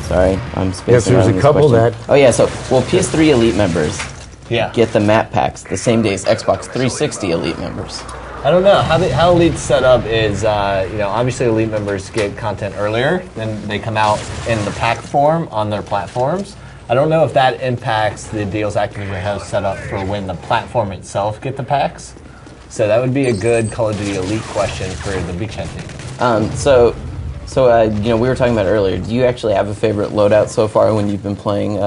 Sorry, I'm spacing Yes, there's out on a this couple question. that... Oh yeah, so, well, PS3 Elite members Yeah. get the map packs the same day as Xbox 360 Elite members. I don't know how Elite's set up is obviously Elite members get content earlier, then they come out in the pack form on their platforms. I don't know if that impacts the deals Activision has set up for when the platform itself get the packs. So that would be a good Call of Duty Elite question for the Beachhead team. We were talking about earlier. Do you actually have a favorite loadout so far when you've been playing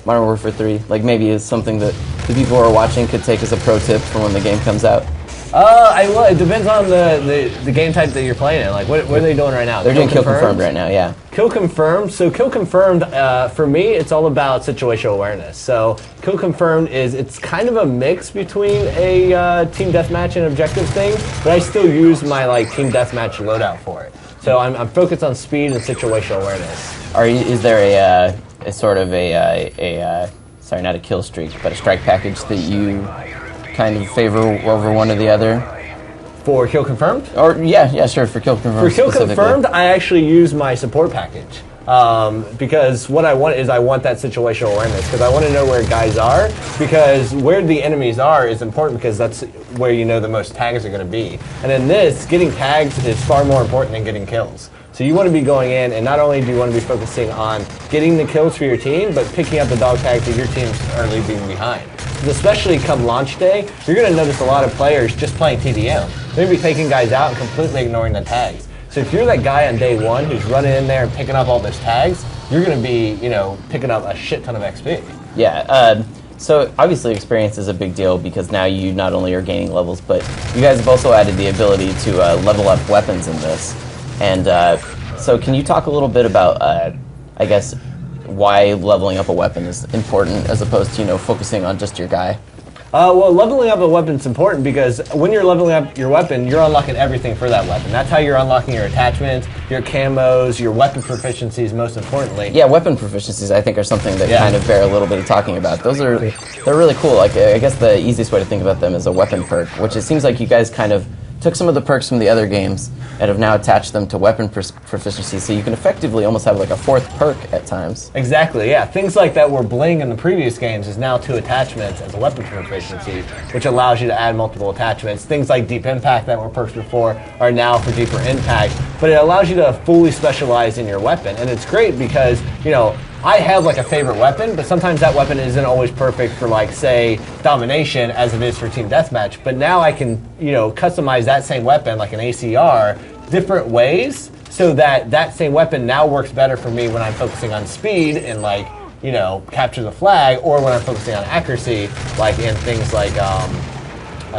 Modern Warfare 3? Like maybe it's something that the people who are watching could take as a pro tip for when the game comes out. It depends on the game type that you're playing in. Like, what are they doing right now? They're doing Kill Confirmed right now, yeah. Kill Confirmed. So Kill Confirmed, for me, it's all about situational awareness. So Kill Confirmed it's kind of a mix between a team deathmatch and objective thing, but I still use my team deathmatch loadout for it. So I'm focused on speed and situational awareness. Is there a sort of sorry, not a kill streak, but a strike package that you kind of favor over one or the other? For Kill Confirmed? Or yeah, sure, for Kill Confirmed. For Kill Confirmed, I actually use my support package. Because what I want that situational awareness, because I want to know where guys are, because where the enemies are is important because that's where you know the most tags are going to be. And in this, getting tags is far more important than getting kills. So you want to be going in, and not only do you want to be focusing on getting the kills for your team, but picking up the dog tags that your teams are leaving behind. Especially come launch day, you're going to notice a lot of players just playing TDM. They're going to be taking guys out and completely ignoring the tags. So if you're that guy on day one who's running in there and picking up all those tags, you're going to be, picking up a shit ton of XP. Yeah. So obviously experience is a big deal because now you not only are gaining levels, but you guys have also added the ability to level up weapons in this. And so can you talk a little bit about, I guess, why leveling up a weapon is important as opposed to, focusing on just your guy? Well, leveling up a weapon is important because when you're leveling up your weapon, you're unlocking everything for that weapon. That's how you're unlocking your attachments, your camos, your weapon proficiencies, most importantly. Yeah, weapon proficiencies, I think, are something that kind of bear a little bit of talking about. They're really cool. Like, I guess the easiest way to think about them is a weapon perk, which it seems like you guys kind of took some of the perks from the other games and have now attached them to weapon proficiency, so you can effectively almost have like a fourth perk at times. Exactly, yeah. Things like that were bling in the previous games is now 2 attachments as a weapon proficiency, which allows you to add multiple attachments. Things like Deep Impact that were perks before are now for Deeper Impact, but it allows you to fully specialize in your weapon, and it's great because, I have a favorite weapon, but sometimes that weapon isn't always perfect for say domination as it is for team deathmatch. But now I can customize that same weapon like an ACR different ways so that same weapon now works better for me when I'm focusing on speed and capture the flag, or when I'm focusing on accuracy like in things like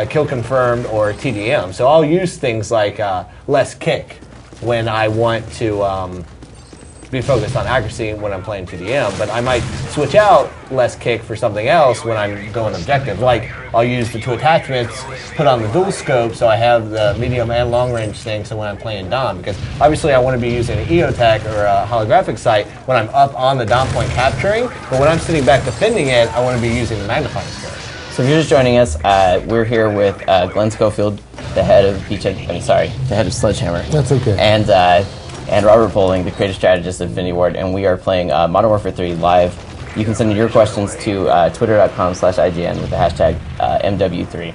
Kill Confirmed or TDM. So I'll use things like less kick when I want to be focused on accuracy when I'm playing TDM, but I might switch out less kick for something else when I'm going objective. Like, I'll use the 2 attachments, put on the dual scope so I have the medium and long range thing so when I'm playing Dom, because obviously I want to be using an EOTech or a holographic sight when I'm up on the Dom point capturing, but when I'm sitting back defending it, I want to be using the magnifying scope. So if you're just joining us, we're here with Glenn Schofield, the head of the head of Sledgehammer. That's okay. And Robert Bowling, the creative strategist of Infinity Ward, and we are playing Modern Warfare 3 live. You can send your questions to twitter.com/IGN with the hashtag MW3.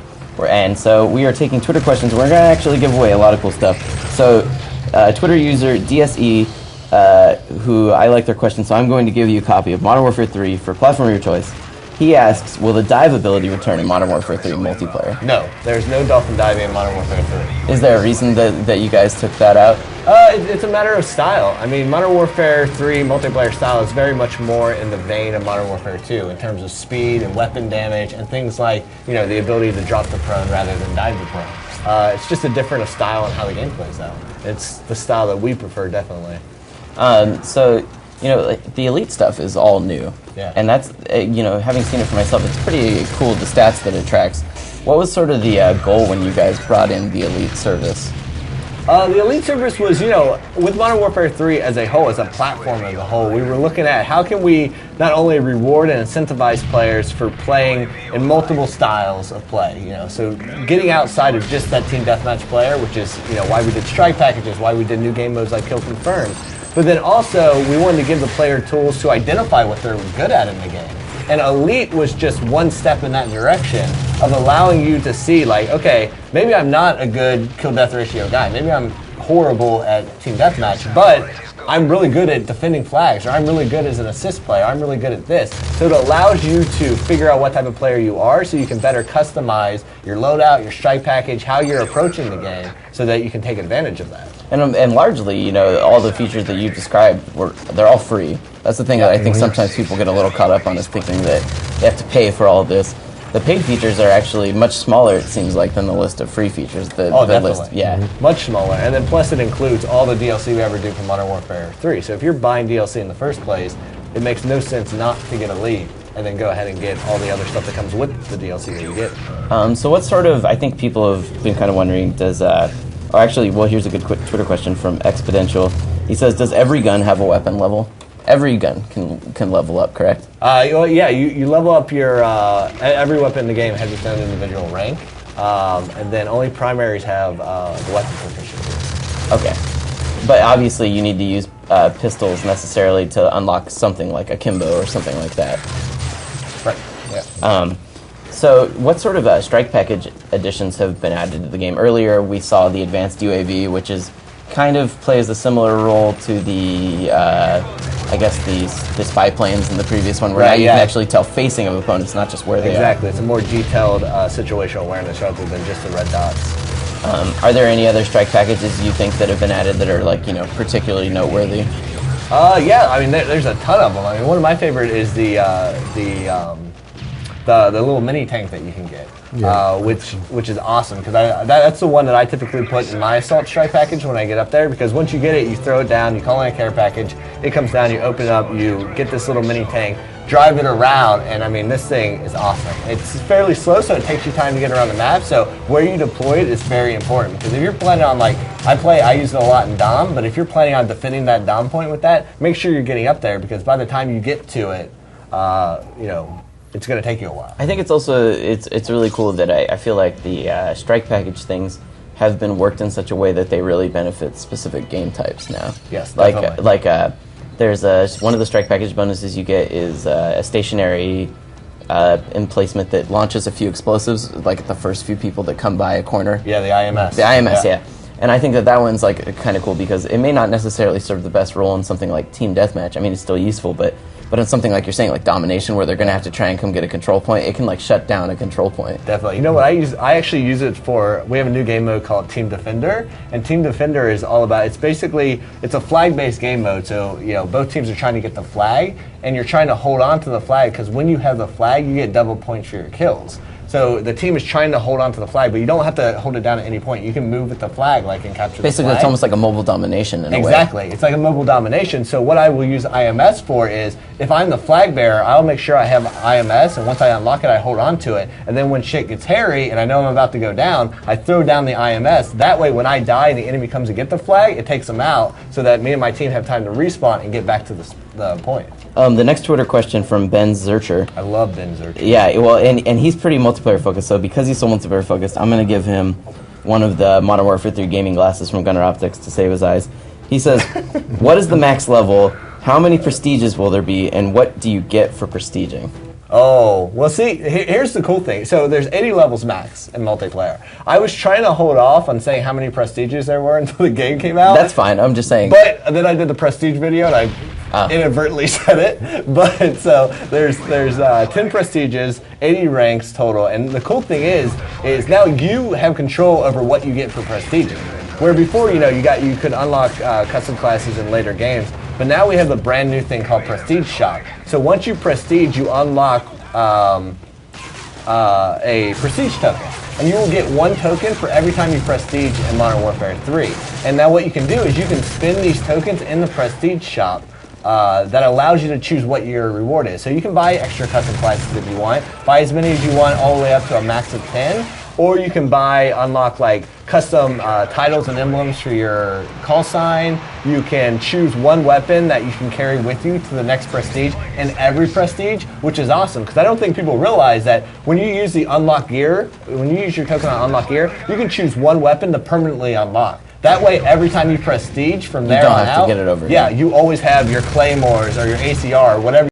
And so we are taking Twitter questions. We're going to actually give away a lot of cool stuff. So Twitter user DSE, who I like their question, so I'm going to give you a copy of Modern Warfare 3 for platform of your choice. He asks, will the dive ability return in Modern Warfare 3 multiplayer? No, there's no dolphin diving in Modern Warfare 3. Is there a reason that you guys took that out? It's a matter of style. I mean, Modern Warfare 3 multiplayer style is very much more in the vein of Modern Warfare 2 in terms of speed and weapon damage and things like, the ability to drop the prone rather than dive the prone. It's just a different style in how the game plays out. It's the style that we prefer, definitely. The Elite stuff is all new. Yeah. And that's, having seen it for myself, it's pretty cool, the stats that it tracks. What was sort of the goal when you guys brought in the Elite service? The Elite service was, with Modern Warfare 3 as a whole, as a platform as a whole, we were looking at how can we not only reward and incentivize players for playing in multiple styles of play, so getting outside of just that team deathmatch player, which is, why we did strike packages, why we did new game modes like Kill Confirmed. but then also we wanted to give the player tools to identify what they're good at in the game. And Elite was just one step in that direction of allowing you to see, like, okay, maybe I'm not a good kill-death ratio guy. Maybe I'm horrible at team deathmatch, but I'm really good at defending flags, or I'm really good as an assist player, I'm really good at this. So it allows you to figure out what type of player you are so you can better customize your loadout, your strike package, how you're approaching the game so that you can take advantage of that. And largely, you know, all the features that you described, they're all free. That's the thing that I think sometimes people get a little caught up on, is thinking that they have to pay for all of this. The paid features are actually much smaller, it seems like, than the list of free features. The Definitely. List, yeah. Much smaller. And then plus it includes all the DLC we ever do for Modern Warfare 3. So if you're buying DLC in the first place, it makes no sense not to get Elite and then go ahead and get all the other stuff that comes with the DLC that you get. So what sort of, I think people have been kind of wondering, does, here's a good quick Twitter question from Exponential. He says, does every gun have a weapon level? Every gun can level up, correct? You level up your every weapon in the game has its own individual rank, and then only primaries have the weapon proficiency. Okay, but obviously you need to use pistols necessarily to unlock something like a Kimbo or something like that. Right. Yeah. So what sort of strike package additions have been added to the game? Earlier we saw the advanced UAV, which is kind of plays a similar role to the the spy planes in the previous one, where now you can actually tell facing of opponents, not just where they are. Exactly. It's a more detailed situational awareness rather than just the red dots. Are there any other strike packages you think that have been added that are, like, you know, particularly noteworthy? Yeah, I mean, there's a ton of them. I mean, one of my favorite is the little mini tank that you can get, which is awesome, because that's the one that I typically put in my assault strike package when I get up there, because once you get it, you throw it down, you call in a care package, it comes down, you open it up, you get this little mini tank, drive it around, and I mean, this thing is awesome. It's fairly slow, so it takes you time to get around the map, so where you deploy it is very important, because if you're planning on, like, I use it a lot in Dom, but if you're planning on defending that Dom point with that, make sure you're getting up there, because by the time you get to it, it's going to take you a while. I think it's also, it's really cool that I feel like the strike package things have been worked in such a way that they really benefit specific game types now. Yes, definitely. There's one of the strike package bonuses you get is a stationary emplacement that launches a few explosives, like the first few people that come by a corner. Yeah, the IMS. The IMS, yeah. And I think that one's, like, kind of cool, because it may not necessarily serve the best role in something like team deathmatch. I mean, it's still useful, but in something like you're saying, like domination, where they're going to have to try and come get a control point, it can, like, shut down a control point. Definitely. You know what I use? I actually use it for, we have a new game mode called Team Defender, and Team Defender is all about, it's a flag-based game mode, so, you know, both teams are trying to get the flag, and you're trying to hold on to the flag, because when you have the flag, you get double points for your kills. So the team is trying to hold on to the flag, but you don't have to hold it down at any point. You can move with the flag, like, and capture Basically, the flag. it's almost like a mobile domination in a way. Exactly. It's like a mobile domination. So what I will use IMS for is, if I'm the flag bearer, I'll make sure I have IMS, and once I unlock it, I hold on to it. And then when shit gets hairy, and I know I'm about to go down, I throw down the IMS. That way, when I die and the enemy comes to get the flag, it takes them out, so that me and my team have time to respawn and get back to the point. The next Twitter question from Ben Zurcher. I love Ben Zurcher. Yeah, well, and he's pretty multiplayer focused, so because he's so multiplayer focused, I'm going to give him one of the Modern Warfare 3 gaming glasses from Gunner Optics to save his eyes. He says, what is the max level, how many prestiges will there be, and what do you get for prestiging? Oh, well, see, here's the cool thing. So there's 80 levels max in multiplayer. I was trying to hold off on saying how many prestiges there were until the game came out. That's fine, I'm just saying. But then I did the prestige video, and I inadvertently said it. But so there's 10 prestiges, 80 ranks total, and the cool thing is now you have control over what you get for prestige. Where before, you could unlock custom classes in later games, but now we have the brand new thing called Prestige Shop. So once you prestige, you unlock a prestige token. And you will get one token for every time you prestige in Modern Warfare 3. And now what you can do is you can spend these tokens in the Prestige Shop that allows you to choose what your reward is. So you can buy extra custom classes if you want, buy as many as you want all the way up to a max of 10, or you can unlock like custom titles and emblems for your call sign. You can choose one weapon that you can carry with you to the next prestige and every prestige, which is awesome, because I don't think people realize that when you use the unlock gear, when you use your token on unlock gear, you can choose one weapon to permanently unlock. That way, every time you prestige from there don't on have to out, get it over yeah, again. you always have your claymores or your ACR or whatever.